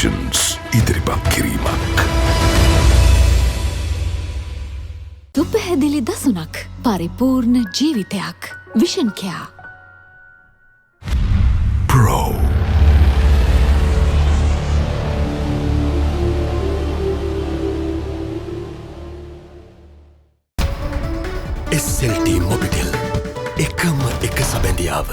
Solutions ඉදිරිපත් කිරීමක්. දුපැහැදිලි දසුනක් පරිපූර්ණ ජීවිතයක් vision care Pro SLT Mobitel එකම එක සබැඳියාව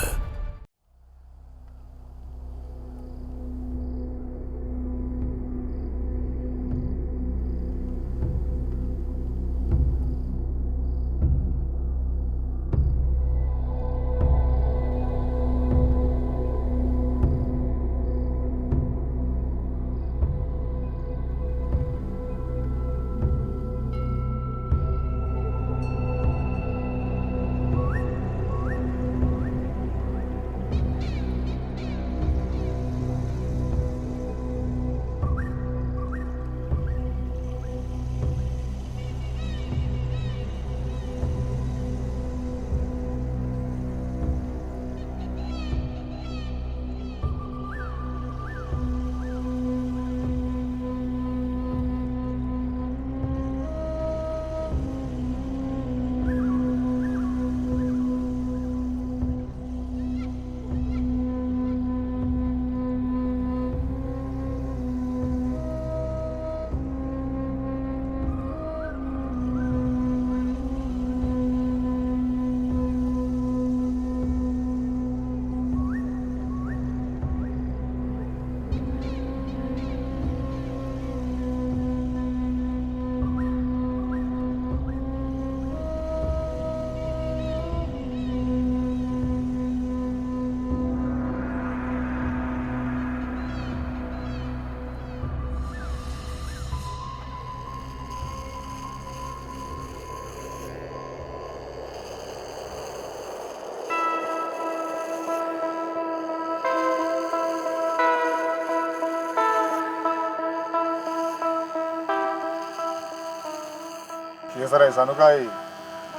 Yesara Sanukai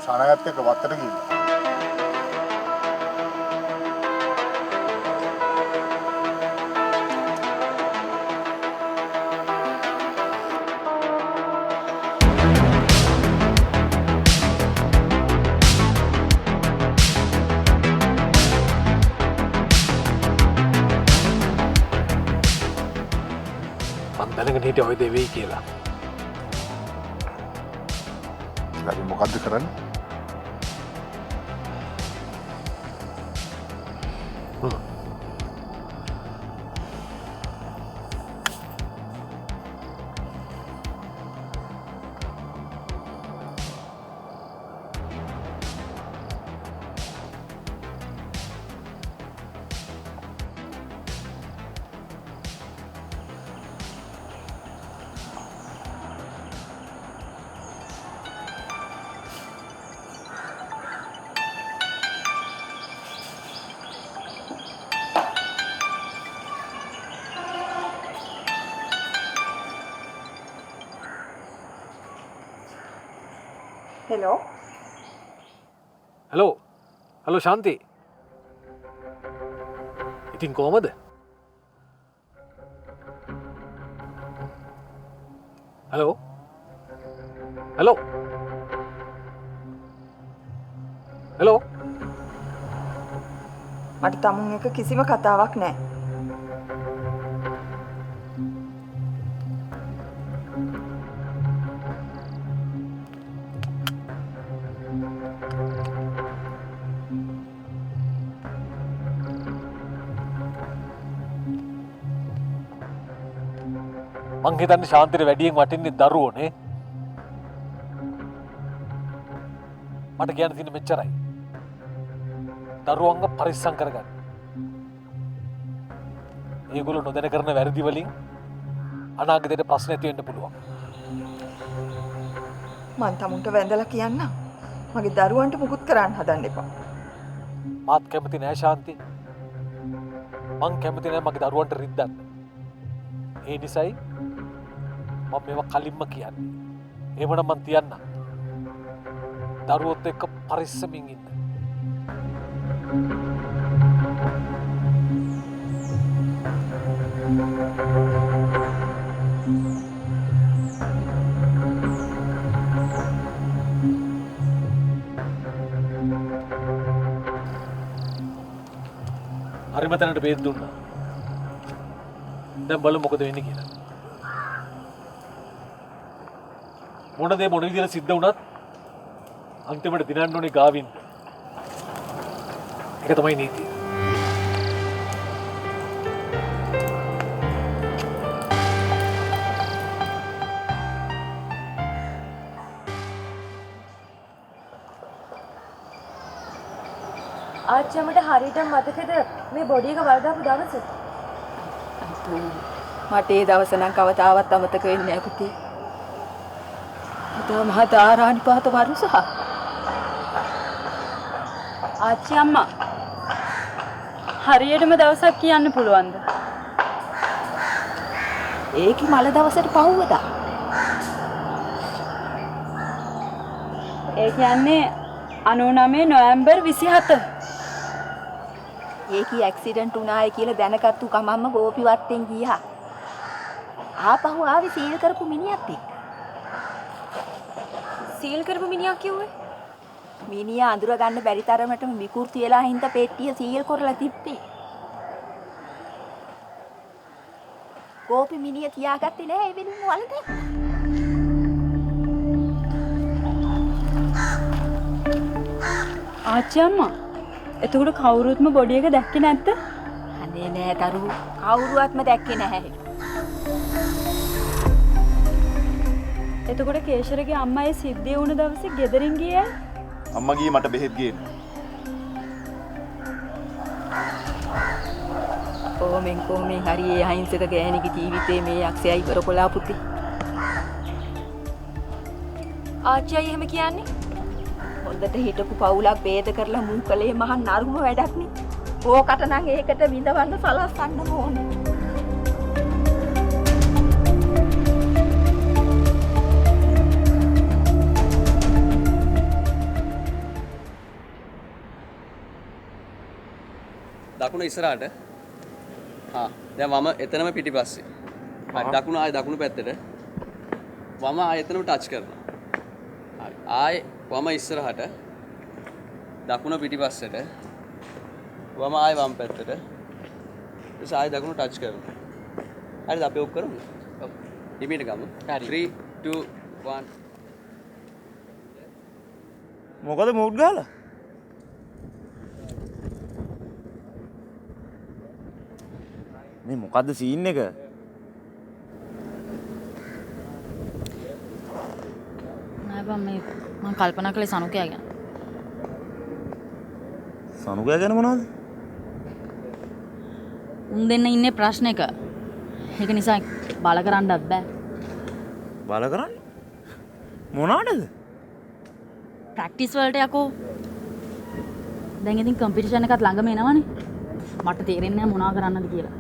Sanayat එක වත්තට ගිහින් මම දැනගෙන හිටියේ ඔය දේ වෙයි කියලා. අපි මොකද්ද කරන්නේ? Hello? Hello Shanti. ඉතින් කොහමද? Hello? මට තමුන් එක කිසිම කතාවක් නැහැ. මං හිතන්නේ ශාන්තිට වැඩියෙන් වටින්නේ දරුවෝනේ. මට කියන්න තියෙන මෙච්චරයි. දරුවන්ව පරිස්සම් කරගන්න. ඒගොල්ලෝ නොදැන කරන වැරදි වලින් අනාගතේට ප්‍රශ්න ඇති වෙන්න පුළුවන්. මං තමුන්ට වැඳලා කියන්න. මගේ දරුවන්ට මුකුත් කරන්න හදන්න එපා. මාත් කැමති නෑ ශාන්ති. මං කැමති නෑ මගේ දරුවන්ට රිද්දන්න. ඒ නිසායි මම මේවා කලින්ම කියන්නේ. එහෙමනම් මං තියන්නම්. දරුවොත් එක්ක පරිස්සමින් ඉන්න. හරිම තැනට බේත් දුන්නා. දැන් බලමු මොකද වෙන්නේ කියලා. මොන දේ මොන විදිහට සිද්ධ වුණත් අන්තිමට දිනන්න ඕනේ ගාවින්ද. ඒක තමයි නීතිය. ආච්චිමට හරියට මතකද මේ බොඩි එක වලදාපු දවස? මට ඒ දවස නම් කවදාවත් අමතක වෙන්නේ නැහැ පුතේ. ඒ මහා දාරානිපාත වරුසහ. ආච්චි අම්මා හරියටම දවසක් කියන්න පුළුවන්ද? ඒකි මල දවසට පහුවදා. ඒ කියන්නේ 99 නොවැම්බර් 27. ඒකි ඇක්සිඩන්ට් වුණායි කියලා දැනගත්තු ගමම්ම ගෝපි වත්තෙන් ගියා. ආපහු ආවේ සීල් කරපු මිනිහත් එක්ක. සීල් කරපු මිනිහා කිව්වේ? මිනිහා අඳුර ගන්න බැරි තරමටම විකෘති වෙලා හින්දා පෙට්ටිය සීල් කරලා තිබ්බේ. ගෝපි මිනිහ තියාගත්තේ නැහැ ඒ වෙනුම වලට. ආච්චි අම්මා එතකොට කවුරුත්ම බොඩි එක දැක්කේ නැද්ද? අනේ නෑ දරුවෝ කවුරුවත්ම දැක්කේ නැහැ. එතකොට කේශරගේ අම්මා ඒ සිද්ධිය වුණ දවසේ ගෙදරින් ගියේ? අම්මා ගියේ මට බෙහෙත් ගේන්න. කොහොමෙන් හරි ඒ අහිංසක ගෑණිගේ ජීවිතේ මේ යක්ෂයා ඉවර කළා පුතේ. ආච්චි අය එහෙම කියන්නේ? හොඳට හිටපු පවුලක් ભેද කරලා මුන් කලේ මහා නරුම වැඩක් නේ. ඕකට නම් ඒකට විඳවන්න සලස්සන්න ඕනේ. දකුණ ඉස්සරහට. දැන් වම එතනම පිටිපස්සේ. හරි දකුණ ආයේ දකුණු පැත්තට. වම ආයේ එතනම ටච් කරනවා. හරි. ආයේ වම ඉස්සරහට. දකුණ පිටිපස්සට. වම ආයේ වම් පැත්තට. ඊට ආයේ දකුණ ටච් කරනවා. හරිද අපි ඔක් කරමු. ඔව්. හිමීට ගමු. 3 2 1 මොකද මූඩ් ගහලා? මේ මොකද්ද සීන් එක? නෑ බං මේ මම කල්පනා කළේ සනුකයා ගැන. සනුකයා ගැන මොනවද? උන් දෙන්න ඉන්නේ ප්‍රශ්න එක. ඒක නිසා බල කරන්නත් බෑ. බල කරන්නේ? මොනවටද? ප්‍රැක්ටිස් වලට යකෝ. දැන් ඉතින් කම්පිටිෂන් එකත් ළඟම එනවනේ. මට තේරෙන්නේ නැහැ මොනවා කරන්නද කියලා.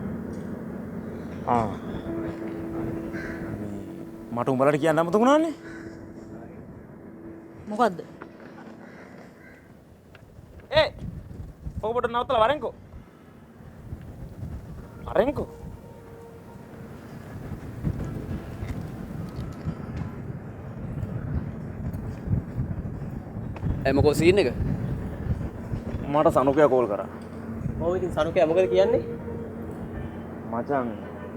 මට උඹලට කියන්න අමතක වුණානේ. මොකද්ද? ඔක පොඩ නවත්තලා වරෙන්කෝ. වරෙන්කෝ. මොකෝ සීන් එක? මට සනුකයා කෝල් කරා. ඔව් ඉතින් සනුකයා මොකද කියන්නේ? මචං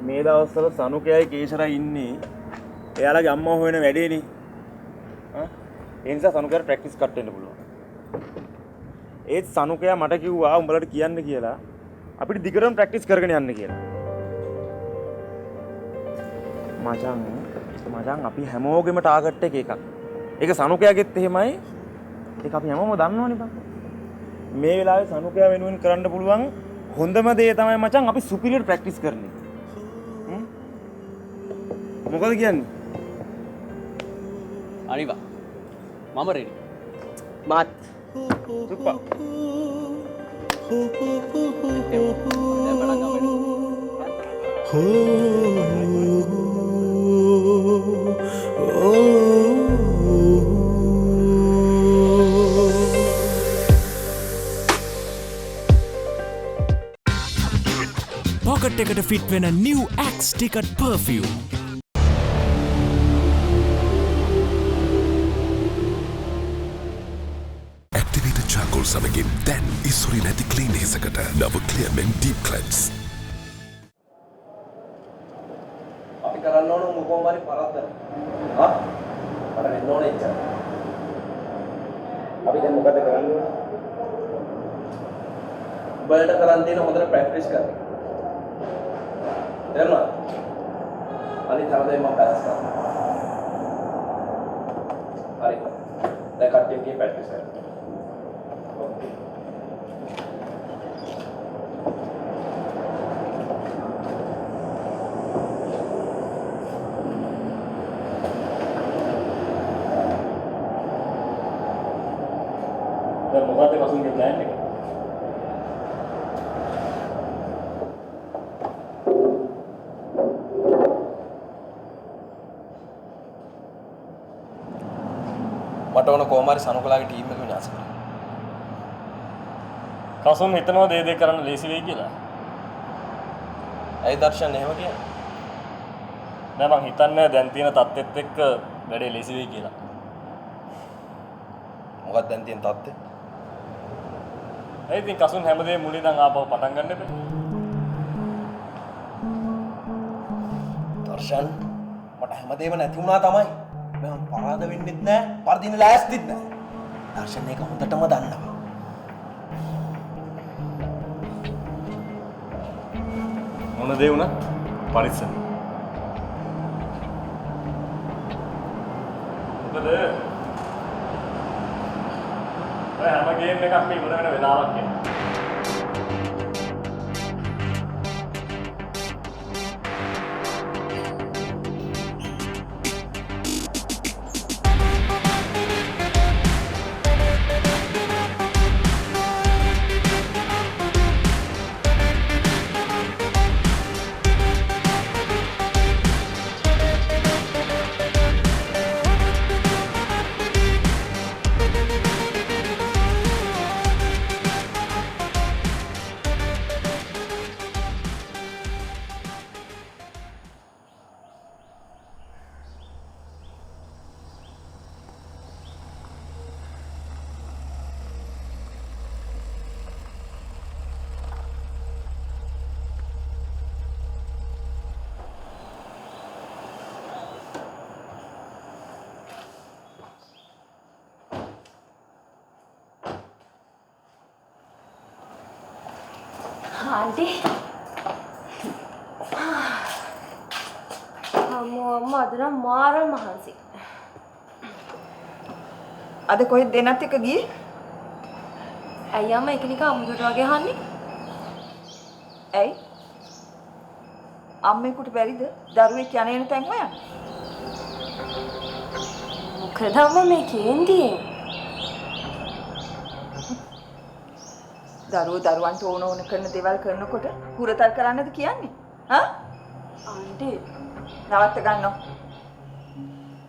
මේ දවස්වල සනුකයයි කේශරයි ඉන්නේ එයාලගේ අම්මා හොයන වැඩේනේ. ඒ නිසා සනුකයාට ප්‍රැක්ටිස් කට් වෙන්න පුළුවන්. ඒත් සනුකයා මට කිව්වා උඹලට කියන්න කියලා අපිට දිගටම ප්‍රැක්ටිස් කරගෙන යන්න කියලා. මචං අපි හැමෝගෙම ටාගට් එක එකක්. ඒක සනුකයාගෙත් එහෙමයි. ඒක අපි හැමෝම දන්නවනේ බං. මේ වෙලාවේ සනුකයා වෙනුවෙන් කරන්න පුළුවන් හොඳම දේ තමයි මචං අපි සුපිරියර් ප්‍රැක්ටිස් කරන එක. මොකද කියන්නේ? අනිවා. මම රෙඩි. මාත්. සුප්පා. පොකට් එකට ෆිට වෙන new Axe Ticket perfume. Activate the charcoal සමගින් දැන් ඉසුරි නැති ක්ලීන් හිසකට නව ක්ලියර්මෙන් ඩීප් ක්ලෙන්ස්. අපි කරන්න ඕන මොකෝ මාරි පරද්දන. හා? මට වෙන්න ඕනේ ඉච්චා. අපි දැන් මොකද කරන්නේ? උඹලට කරන් දෙන හොඳට ප්‍රැක්ටිස් කරන්න. තේරුණාද? අනිත් හැමදේම මම ප්‍රැක්ටිස් කරනවා. හරි. දැන් කට්ටියගේ ප්‍රැක්ටිස් කරන්න. ඕකේ. මොකක්ද කසුන්ගේ ප්ලෑන් එක? මට ඕන කොහොමාරි සනුකලාගේ ටීම් එක විනාශ කරන්න. කසුන් හිතනවා දේ කරන්න ලේසි වෙයි කියලා. ඇයි දර්ශන් එහෙම කියන්නේ? නෑ මං හිතන්නේ දැන් තියෙන තත්ත්වෙත් එක්ක වැඩේ ලේසි වෙයි කියලා. මොකක්ද දැන් තියෙන තත්ත්වය? ඒ ඉතින් කසුන් හැමදේම මුලින් ඉඳන් ආපහු පටන් ගන්න එපා. දර්ශන් මට හැමදේම නැති වුණා තමයි. මම පරාද වෙන්නෙත් නෑ, පරදින ලෑස්තිත් නෑ. දර්ශන් එක හොඳටම දන්නවා. මොන දේ වුණත් පරිස්සම්. මොකද ඔය හැම ගේම් එකක්ම ඉවර වෙන වෙලාවක් එනවා. ආන්ටි අම්මා අද නම් මාර මහන්සි. අද කොහෙද දෙන්නත් එක ගියේ? ඇයි අම්මා එකිනෙක අමුදුට වගේ අහන්නේ? ඇයි? අම්මේකට බැරිද දරුවෙක් යන්නේ නැතන් හොයන්න? මොකද අම්මා මේ කේන්තියේ? දරුවන්ට ඕන කරන දේවල් කරනකොට හුරතල් කරන්නද කියන්නේ? හා? ආන්ටි නවත්ත ගන්නව.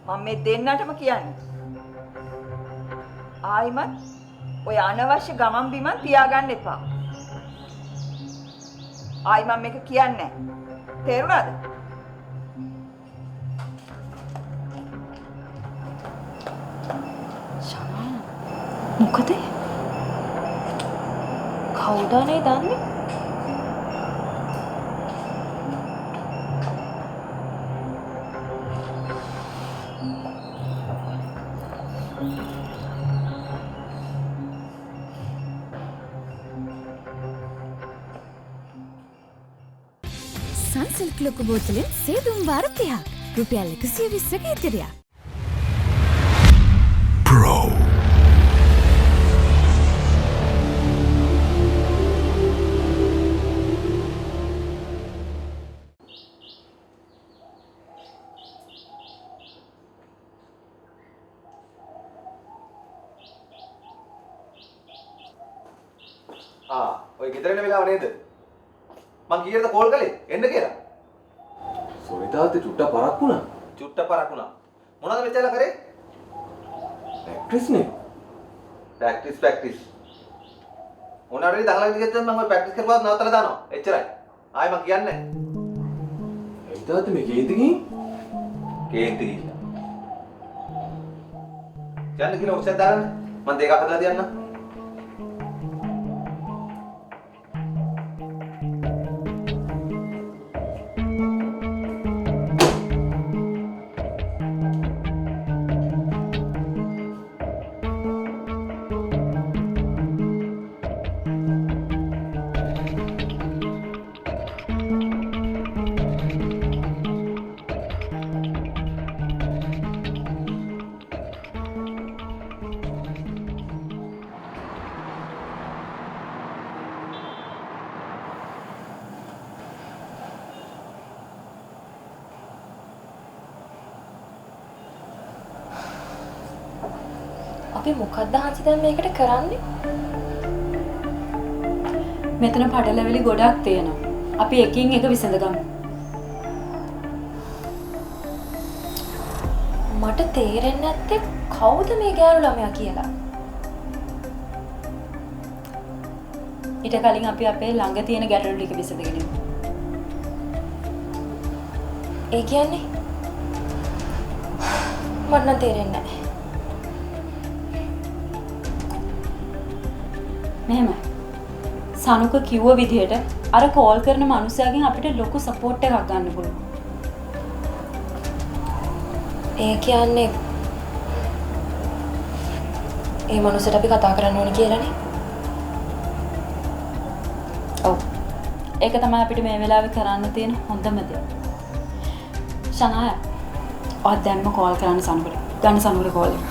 මම මේ දෙන්නටම කියන්නේ. ආයිමත් ඔය අනවශ්‍ය ගමන් බිමන් තියාගන්න එපා. ආයි මම මේක කියන්නේ නැහැ. තේරුණාද? ශාන මොකද? කවුදනේ දන්නේ? සන්සිල්ක් ලොකු බෝතලෙන් සේදුම් වාර 30ක් රුපියල් 120ක ඉතිරියක්. Pro. ඔය ගෙදර එන වෙලාව නේද? මං කීයටද කෝල් කළේ? එන්න කියලා. සෝරි තාත්තේ චුට්ටක් පරක් වුණා. චුට්ටක් පරක් වුණා. මොනවද මෙච්චර කරේ? ප්‍රැක්ටිස් නේ. ප්‍රැක්ටිස්. මොනවාරි දඟලන විදිහට මම ඔය ප්‍රැක්ටිස් කරුවාත් නවත්තලා දානවා. එච්චරයි. ආයෙ මං කියන්නේ නැහැ. ඒ තාත්තේ මේ කේන්ති ගිහින්. යන්න කියලා ඔක්සෙත් දාගන්න. මං දෙකක් හදලා තියන්නම්. අපි මොකක්ද හංසි දැන් මේකට කරන්නේ? මෙතන පටලැවිලි ගොඩක් තියෙනවා. අපි එකින් එක විසඳගමු. මට තේරෙන්නේ නැත්තේ කවුද මේ ගෑනු ළමයා කියලා. ඊට කලින් අපි අපේ ළඟ තියෙන ගැටලු ටික විසඳගෙන ඉමු. ඒ කියන්නේ මට නම් තේරෙන්නේ නැහැ. මෙහෙම. සනුක කිව්ව විදිහට අර කෝල් කරන මනුස්සයාගෙන් අපිට ලොකු සපෝට් එකක් ගන්න පුළුවන්. ඒ කියන්නේ ඒ මනුස්සයට අපි කතා කරන්න ඕනේ කියලානේ. ඔව්. ඒක තමයි අපිට මේ වෙලාවේ කරන්න තියෙන හොඳම දේ. ශනාය. ඔය දැන්ම කෝල් කරන්න සනුකට. ගන්න සනුකට කෝල් එක.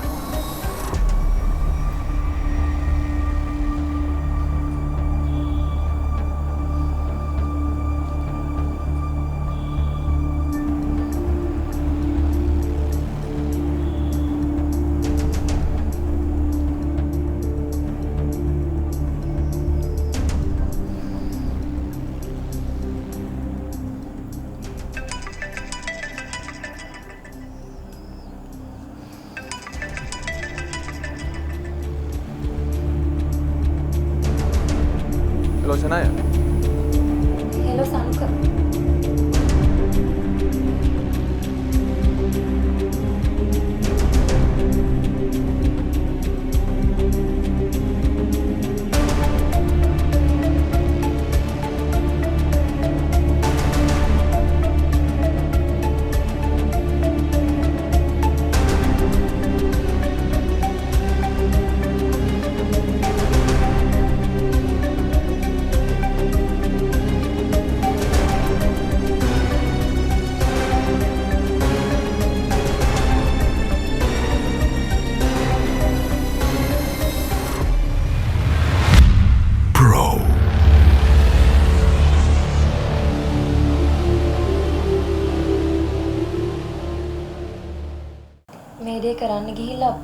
Hello, Shania. හෙලෝ සනුක. මේ දේ කරන්න ගිහිල්ලා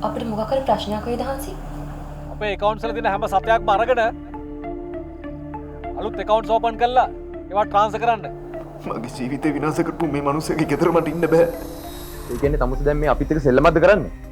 අපිට මොකක් හරි ප්‍රශ්නයක් වෙයිද හංසි? අපේ accounts වල තියෙන හැම සතයක්ම අරගෙන අලුත් accounts open කරලා ඒවා transfer කරන්න. මගේ ජීවිතේ විනාශ කරපු මේ මිනිස්සුගේ ගෙදර මට ඉන්න බෑ. ඒ කියන්නේ තමුසේ දැන් මේ අපිත් එක්ක සෙල්ලමක්ද කරන්නේ?